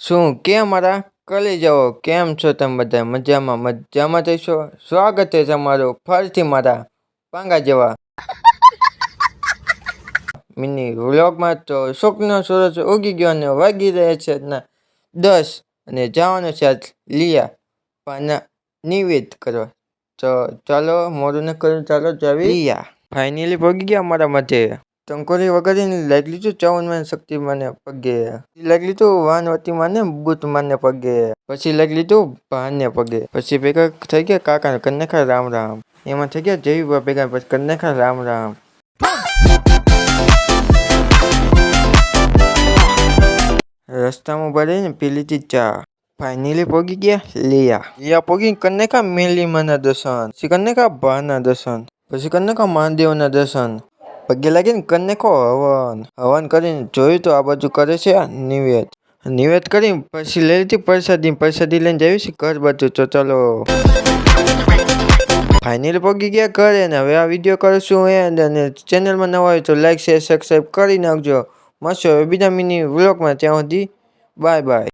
શું કેમ મારા કલેજાઓ કેમ છો તમે બધા મજામાં થઈશો? સ્વાગત છે તમારું ફરીથી મારા પાંગા જેવા મિની વ્લોગમાં. તો શોકનો સૂરજ ઉગી ગયો અને વાગી રહ્યા છે 10 અને જવાનું છે આજ લિયા પાના નિવેદ કરવા. તો ચાલો મોડું ન કરું, ચાલો જાવી લિયા. ફાઇનલી પગી ગયા અમારા માટે. ટંકોરી વગાડીને લાગી લીધું 54 શક્તિ માને પગે, લાગી લીધું વાનવતી માને બુત માને પગે, પછી લાગી લીધું ભાને પગે, પછી ભેગા થઈ ગયા કાકા કન્નેખા રામ રામ, એમાં થઈ ગયા જય ભેગા પછી કન્નેખા રામ રામ. રસ્તામાં ઉભા રહીને પી લીધી ચા. ફાઇનલી પહોંચી ગયા લિયા પહોંચી કન્નેખા મેલીમાના દર્શન, પછી કન્નેખા ભાના દર્શન, પછી કન્નેખા મહાદેવના દર્શન, પગે લાગીને કન્નેખો હવન કરીને જોયું તો આ બાજુ કરે છે નિવેદ કરી પછી લઈ લીધી પ્રસાદી લઈને જઈએ છીએ ઘર બાજુ. તો ચાલો ફાઇનલી પહોંચી ગયા ઘરે ને હવે આ વિડીયો કરશું અને ચેનલમાં નવા હોય તો લાઈક શેર સબસ્ક્રાઈબ કરી નાખજો. મળશું હવે બીજા મિની વ્લોગમાં, ત્યાં સુધી બાય બાય.